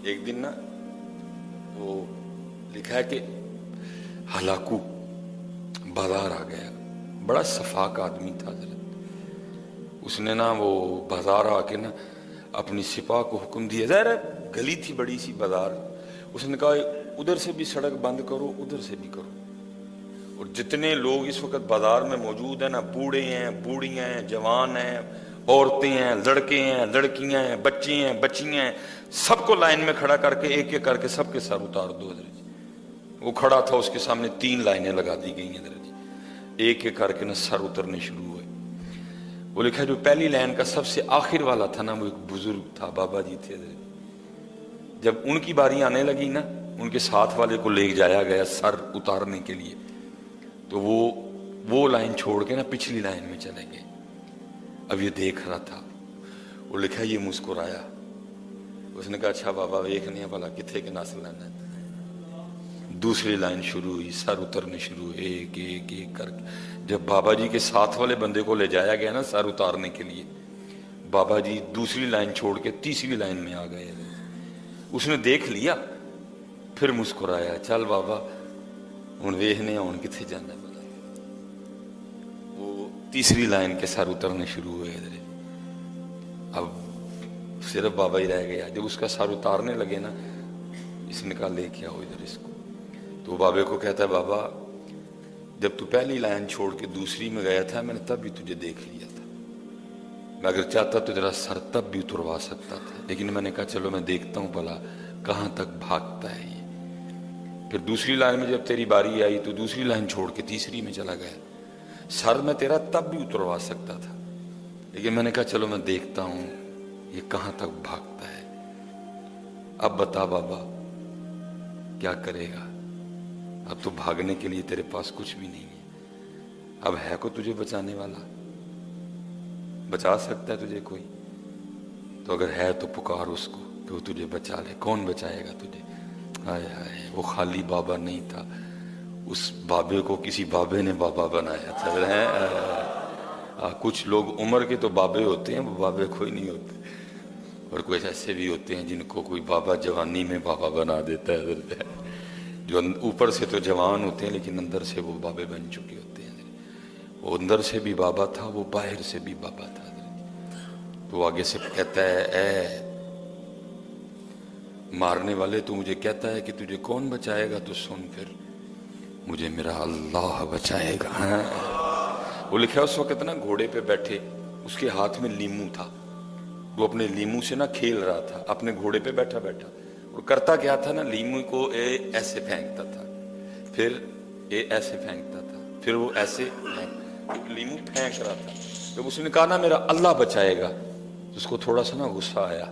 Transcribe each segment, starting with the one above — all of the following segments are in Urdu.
ایک دن نا وہ لکھا ہے کہ ہلاکو بازار آ گیا، بڑا صفاق آدمی تھا حضرت، اس نے نا وہ بازار آ کے نا اپنی سپاہ کو حکم دیا، ظاہر ہے گلی تھی بڑی سی بازار، اس نے کہا ادھر سے بھی سڑک بند کرو ادھر سے بھی کرو، اور جتنے لوگ اس وقت بازار میں موجود ہیں نا، بوڑھے ہیں بوڑھیاں ہیں جوان ہیں عورتیں ہیں لڑکے ہیں لڑکیاں ہیں بچے ہیں بچیاں ہیں، سب کو لائن میں کھڑا کر کے ایک ایک کر کے سب کے سر اتار دو حضرت جی۔ وہ کھڑا تھا، اس کے سامنے 3 لائنیں لگا دی گئی ہیں حضرت جی، ایک ایک کر کے نا سر اترنے شروع ہوئے۔ وہ لکھا جو پہلی لائن کا سب سے آخر والا تھا نا، وہ ایک بزرگ تھا، بابا جی تھے حضرت جی۔ جب ان کی باری آنے لگی نا، ان کے ساتھ والے کو لے جایا گیا سر اتارنے کے لیے، تو وہ لائن چھوڑ کے نا پچھلی لائن میں چلے گئے۔ اب یہ دیکھ رہا تھا، وہ لکھا یہ مسکرایا، اس نے کہا اچھا بابا دیکھنے ہیں بھلا کتنے کے نس لینا ہے۔ دوسری لائن شروع ہوئی، سر اترنے شروع ہوئے ایک ایک ایک کر کے۔ جب بابا جی کے ساتھ والے بندے کو لے جایا گیا نا سر اتارنے کے لیے، بابا جی دوسری لائن چھوڑ کے تیسری لائن میں آ گئے۔ اس نے دیکھ لیا، پھر مسکرایا، چل بابا ہن ویکھنے ہن کتنے جانا ہے۔ وہ تیسری لائن کے سر اترنے شروع ہوئے حضرت۔ اب صرف بابا ہی رہ گیا۔ جب اس کا سر اتارنے لگے نا، اس نے کہا لے کے آؤ ادھر اس کو، تو بابے کو کہتا ہے بابا جب تو پہلی لائن چھوڑ کے دوسری میں گیا تھا میں نے تب بھی تجھے دیکھ لیا تھا، میں اگر چاہتا تو تیرا سر تب بھی اتروا سکتا تھا، لیکن میں نے کہا چلو میں دیکھتا ہوں بھلا کہاں تک بھاگتا ہے یہ۔ پھر دوسری لائن میں جب تیری باری آئی تو دوسری لائن چھوڑ کے تیسری میں چلا گیا، سر میں تیرا تب بھی اتروا سکتا تھا، لیکن میں نے کہا چلو میں دیکھتا ہوں یہ کہاں تک بھاگتا ہے۔ اب بتا بابا کیا کرے گا؟ اب تو بھاگنے کے لیے تیرے پاس کچھ بھی نہیں ہے، اب ہے کو تجھے بچانے والا؟ بچا سکتا ہے تجھے کوئی؟ تو اگر ہے تو پکار اس کو کہ وہ تجھے بچا لے۔ کون بچائے گا تجھے؟ ہائے ہائے، وہ خالی بابا نہیں تھا، اس بابے کو کسی بابے نے بابا بنایا تھا۔ کچھ لوگ عمر کے تو بابے ہوتے ہیں، وہ بابے کوئی نہیں ہوتے، اور کچھ ایسے بھی ہوتے ہیں جن کو کوئی بابا جوانی میں بابا بنا دیتا ہے، جو اوپر سے تو جوان ہوتے ہیں لیکن اندر سے وہ بابے بن چکے ہوتے ہیں۔ وہ اندر سے بھی بابا تھا، وہ باہر سے بھی بابا تھا۔ تو آگے سے کہتا ہے اے مارنے والے، تو مجھے کہتا ہے کہ تجھے کون بچائے گا؟ تو سن پھر، مجھے میرا اللہ بچائے گا۔ وہ لکھا اس وقت نا گھوڑے پہ بیٹھے، اس کے ہاتھ میں لیمو تھا، وہ اپنے لیمو سے نا کھیل رہا تھا اپنے گھوڑے پہ بیٹھا بیٹھا، اور کرتا کیا تھا نا، لیمو کو ایسے پھینکتا تھا، پھر ایسے پھینکتا تھا، پھر وہ ایسے لیمو پھینک رہا تھا۔ جب اس نے کہا نا میرا اللہ بچائے گا، تو اس کو تھوڑا سا نا غصہ آیا،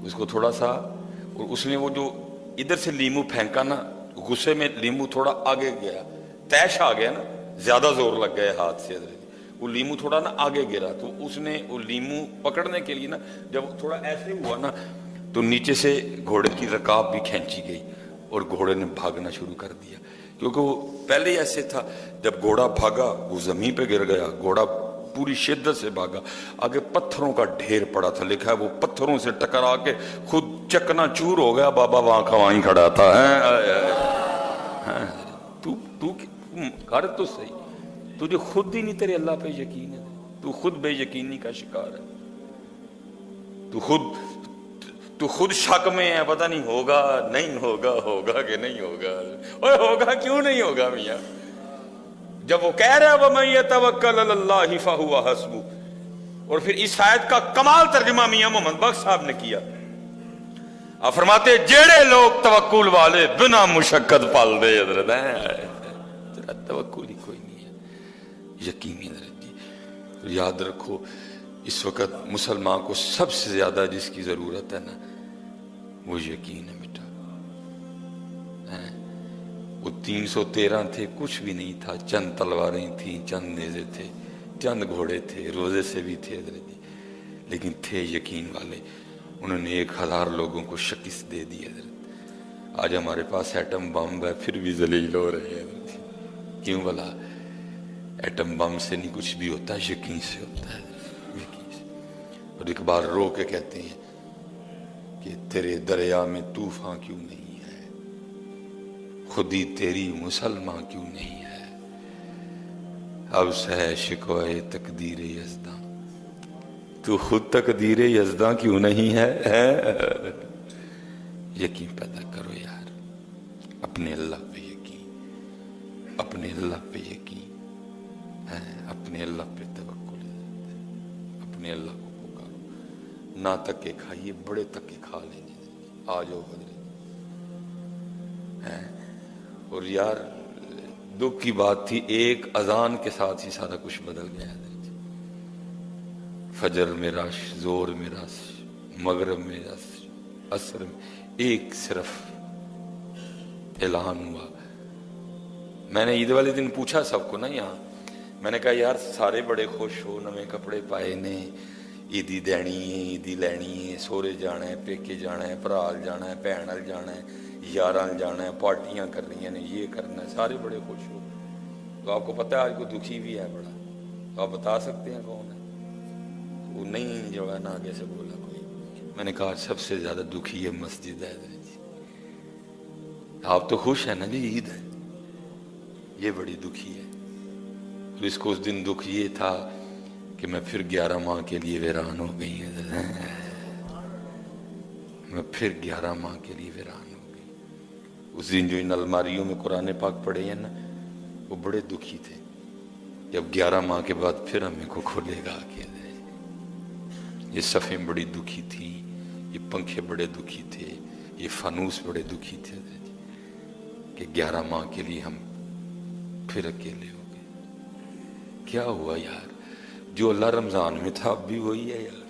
اس کو تھوڑا سا، اور اس نے وہ جو ادھر سے لیمو پھینکا نا، غصے میں لیمو تھوڑا آگے گیا، تیش آ گیا نا، زیادہ زور لگ گیا ہاتھ سے، وہ لیمو تھوڑا نا آگے گرا، تو اس نے وہ لیمو پکڑنے کے لیے نا جب تھوڑا ایسے ہوا نا، تو نیچے سے گھوڑے کی رکاب بھی کھینچی گئی اور گھوڑے نے بھاگنا شروع کر دیا، کیونکہ وہ پہلے ہی ایسے تھا۔ جب گھوڑا بھاگا وہ زمین پہ گر گیا، گھوڑا پوری شدت سے بھاگا، آگے پتھروں کا ڈھیر پڑا تھا، لکھا ہے وہ پتھروں سے ٹکرا کے خود چکنا چور ہو گیا، بابا وہاں کا وہیں کھڑا تھا۔ تو کر تو صحیح، تجھے خود ہی نہیں تیرے اللہ پہ یقین ہے، تو خود بے یقینی کا شکار ہے، تو خود شک میں ہے، پتہ نہیں ہوگا نہیں ہوگا، ہوگا کہ نہیں ہوگا، اوے ہوگا کیوں نہیں ہوگا میاں؟ جب وہ کہہ رہا ہے وَمَن يَتَوَكَّلْ عَلَى اللَّهِ فَهُوَ حَسْبُهُ، اور پھر اس آیت کا کمال ترجمہ میاں محمد بخش صاحب نے کیا، آپ فرماتے جیڑے لوگ توکل والے بنا مشقت پال دے، حضرت تیرا توکل ہی کوئی نہیں ہے، یقینی حضرت جی۔ یاد رکھو اس وقت مسلمان کو سب سے زیادہ جس کی ضرورت ہے نا، وہ یقین ہے بیٹا۔ وہ 313 تھے، کچھ بھی نہیں تھا، چند تلواریں تھیں، چند نیزے تھے، چند گھوڑے تھے، روزے سے بھی تھے حضرت جی، لیکن تھے یقین والے۔ انہوں نے 1000 لوگوں کو شکست دے دی حضرت۔ آج ہمارے پاس ایٹم بم ہے پھر بھی ذلیل ہو رہے ہیں، کیوں بلا؟ ایٹم بم سے نہیں کچھ بھی ہوتا، یقین سے ہوتا ہے، یقین سے۔ اور ایک بار رو کے کہتے ہیں کہ تیرے دریا میں طوفان کیوں نہیں ہے، خودی تیری مسلمان کیوں نہیں ہے، اب سہ شکوے تقدیر یزداں، تو خود تقدیر یزداں کیوں نہیں ہے۔ یقین پیدا کرو یار، اپنے اللہ پہ یقین، اپنے اللہ پہ یقین، اپنے اللہ پہ توکل، اپنے اللہ کو پکارو، نہ تکے کھائیے، بڑے تکے کھا لیں گے، آ جاؤ بدلے۔ اور یار دکھ کی بات تھی، ایک اذان کے ساتھ ہی سارا کچھ بدل گیا۔ فجر میں رش، زور میں رش، مغرب میں رش، عصر میں، ایک صرف اعلان ہوا۔ میں نے عید والے دن پوچھا سب کو نا یہاں، میں نے کہا یار سارے بڑے خوش ہو، نویں کپڑے پائے نے، عیدی دینی ہے، عیدی لینی ہے، سورے جانا ہے، پیکے جانا ہے، پرال جانا ہے، بھینل جانا ہے، یاران جانا ہے، پارٹیاں کر رہی ہیں، یہ کرنا ہے، سارے بڑے خوش ہو۔ تو آپ کو پتہ ہے آج کوئی دکھی بھی ہے بڑا، تو آپ بتا سکتے ہیں کون ہے؟ وہ نہیں جو ہے نا آگے سے بولا کوئی۔ میں نے کہا سب سے زیادہ دکھی ہے مسجد ہے جی۔ آپ تو خوش ہیں نا جی، عید ہے، یہ بڑی دکھی ہے۔ اور اس کو اس دن دکھ یہ تھا کہ میں پھر 11 ماہ کے لیے ویران ہو گئی ہے، میں پھر 11 ماہ کے لیے ویران ہو گئی۔ اس دن جو ان الماریوں میں قرآن پاک پڑھے ہیں نا، وہ بڑے دکھی تھے، جب 11 ماہ کے بعد پھر ہمیں کو کھولے گا کہ یہ صفیں بڑی دکھی تھی، یہ پنکھے بڑے دکھی تھے، یہ فانوس بڑے دکھی تھے کہ 11 ماہ کے لیے ہم پھر اکیلے ہو گئے۔ کیا ہوا یار، جو اللہ رمضان میں تھا اب بھی وہی ہے یار،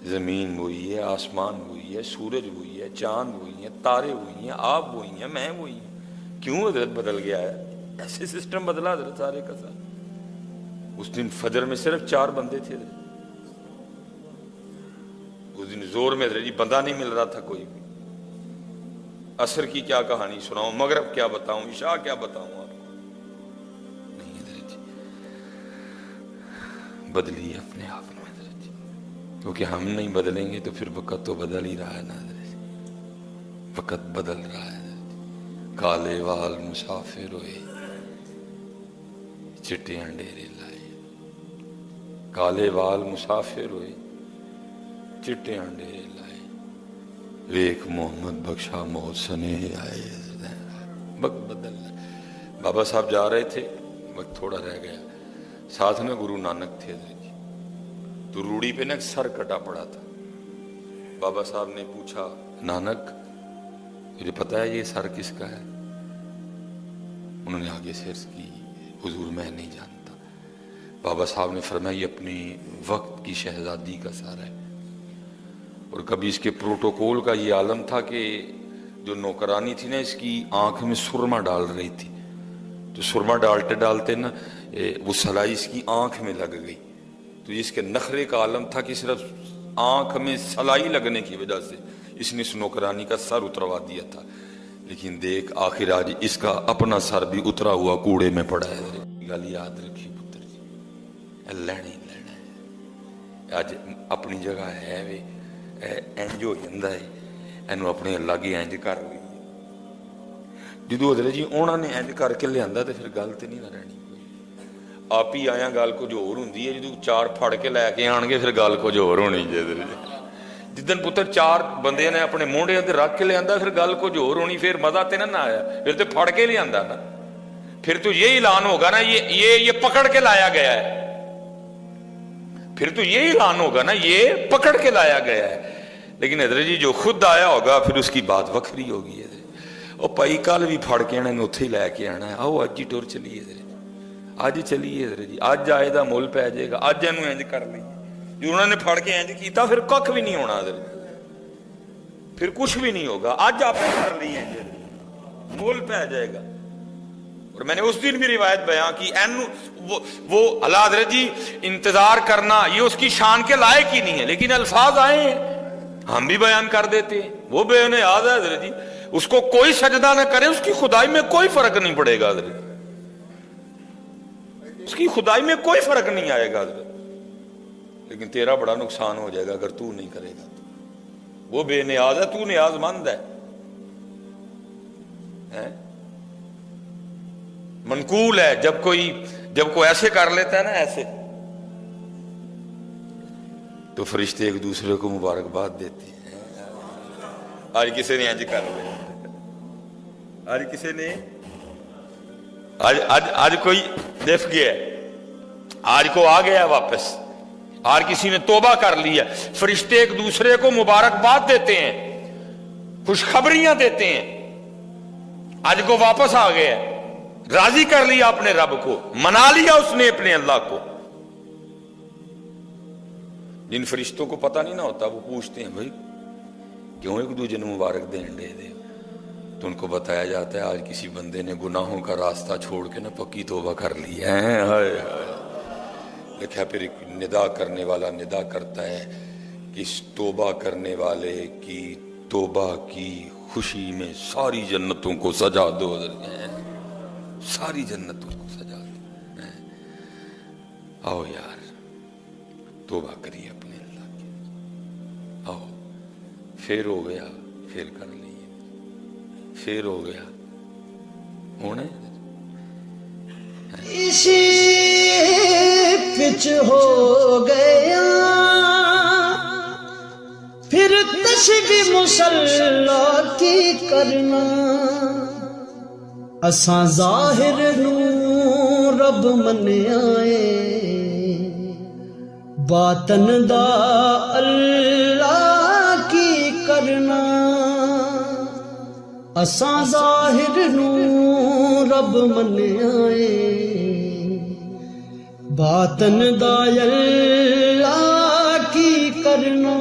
زمین وہی ہے، آسمان وہی ہے، سورج وہی ہے، چاند وہی ہے، تارے وہی ہیں، آپ وہی ہیں، میں وہی ہوں۔ کیوں حضرت بدل گیا ہے؟ ایسے سسٹم بدلا حضرت سارے کا سارا۔ اس دن فجر میں صرف 4 بندے تھے، اس دن زور میں حضرت جی بندہ نہیں مل رہا تھا کوئی بھی۔ عصر کی کیا کہانی سناؤں، مغرب کیا بتاؤں، عشاء کیا بتاؤں آپ کو؟ نہیں حضرت جی، بدلیے اپنے آپ میں حضرت جی، کیونکہ ہم نہیں بدلیں گے تو پھر وقت تو بدل ہی رہا ہے نا حضرت جی، وقت بدل رہا ہے حضرت جی۔ کالے وال مسافر ہوئے، چٹے انڈیرے لائے، کالے وال مسافر ہوئے، چٹے انڈیرے لائے، ویک محمد بخشا موت سنے آئے۔ وقت بدل رہا ہے۔ بابا صاحب جا رہے تھے، وقت تھوڑا رہ گیا، ساتھ میں گرو نانک تھے جی، تو روڑی پہ نا سر کٹا پڑا تھا۔ بابا صاحب نے پوچھا نانک مجھے پتا ہے یہ سر کس کا ہے؟ انہوں نے آگے سے عرض کی حضور میں نہیں جانتا۔ بابا صاحب نے فرمایا یہ اپنی وقت کی شہزادی کا سر ہے، اور کبھی اس کے پروٹوکول کا یہ عالم تھا کہ جو نوکرانی تھی نا اس کی آنکھ میں سرما ڈال رہی تھی، تو سرما ڈالتے ڈالتے نا وہ سلائی اس کی آنکھ میں لگ گئی، تو اس کے نخرے کا عالم تھا کہ صرف آنکھ میں سلائی لگنے کی وجہ سے اس نے اس نوکرانی کا سر اتروا دیا تھا۔ لیکن دیکھ آخر آج اس کا اپنا سر بھی اترا ہوا کوڑے میں پڑا ہے۔ گل یاد رکھی پتر جی، لینا ہی لینا ہے۔ اج اپنی جگہ ہے وے انج ہو جاتا ہے، اینو اپنے اللہ کی انج کر لی جدو حضرت جی انہوں نے انج کر کے لیا تو پھر گل تو نہیں نہ رہنی کوئی۔ آپ ہی آیا گل کچھ اور ہوندی ہے، جدو 4 پھڑ کے لے کے آن گے پھر گل کچھ اور ہونی چاہیے۔ جدن پتر 4 بندے نے اپنے مونڈے تے رکھ کے لیا پھر گل کچھ اور ہونی، پھر مزہ تے نہ آیا، پھر تو پھڑ کے لیا نا، پھر تو یہ اعلان ہوگا نا یہ پکڑ کے لایا گیا ہے، پھر تو یہ اعلان ہوگا نا یہ پکڑ کے لایا گیا ہے۔ لیکن حضرت جی جو خود آیا ہوگا پھر اس کی بات وکھری ہوگی۔ وہ پائی کل بھی پھڑ کے آنا اتھے ہی لے کے آنا ہے، آؤ اج ہی ٹور چلیے حضرت، اج چلیے حضرت جی، اج آئے دا مول پی جائے گا، اج اینو انج کر لئیے۔ جو انہوں نے پھڑ کے انج کیتا پھر ککھ بھی نہیں ہونا حضرت، پھر کچھ بھی نہیں ہوگا، اج آپ نے کر لیے مول پی جائے گا۔ اور میں نے اس دن بھی روایت بیان کی، وہ اللہ حضرت جی انتظار کرنا یہ اس کی شان کے لائق ہی نہیں ہے، لیکن الفاظ آئے ہیں ہم بھی بیان کر دیتے ہیں۔ وہ بے نیاز ہے حضرت جی، اس کو کوئی سجدہ نہ کرے اس کی خدائی میں کوئی فرق نہیں پڑے گا حضرت، اس کی خدائی میں کوئی فرق نہیں آئے گا حضرت۔ لیکن تیرا بڑا نقصان ہو جائے گا اگر تو نہیں کرے گا. وہ بے نیاز ہے، تو نیاز مند ہے. منقول ہے جب کوئی ایسے کر لیتا ہے نا ایسے، تو فرشتے ایک دوسرے کو مبارکباد دیتے ہیں. آج کسی نے کر لیا، آج کسی نے آج کوئی دف گیا، آج کو آ گیا واپس، آج کسی نے توبہ کر لیا. فرشتے ایک دوسرے کو مبارکباد دیتے ہیں، خوشخبریاں دیتے ہیں. آج کو واپس آ گیا، راضی کر لیا اپنے رب کو، منا لیا اس نے اپنے اللہ کو. جن فرشتوں کو پتہ نہیں نہ ہوتا وہ پوچھتے ہیں بھائی کیوں ایک دوسرے نے مبارک دے دے، تو ان کو بتایا جاتا ہے آج کسی بندے نے گناہوں کا راستہ چھوڑ کے نا پکی توبہ کر لی ہے. لکھا پھر ایک ندا کرنے والا ندا کرتا ہے کہ اس توبہ کرنے والے کی توبہ کی خوشی میں ساری جنتوں کو سجا دو، ساری جنتوں کو سجا دو. آؤ یار توبہ کریے اپنے اللہ کی. آؤ پھر ہو گیا، پھر کر لیے، پھر ہو گیا ہونا اسی پچ ہو گیا، پھر تشبیہ مصلی کی کرنا. اساں ظاہر نو رب منیا اے، باطن دا اللہ کی کرنا. اساں ظاہر نو رب منیا اے، باطن دا اللہ کی کرنا.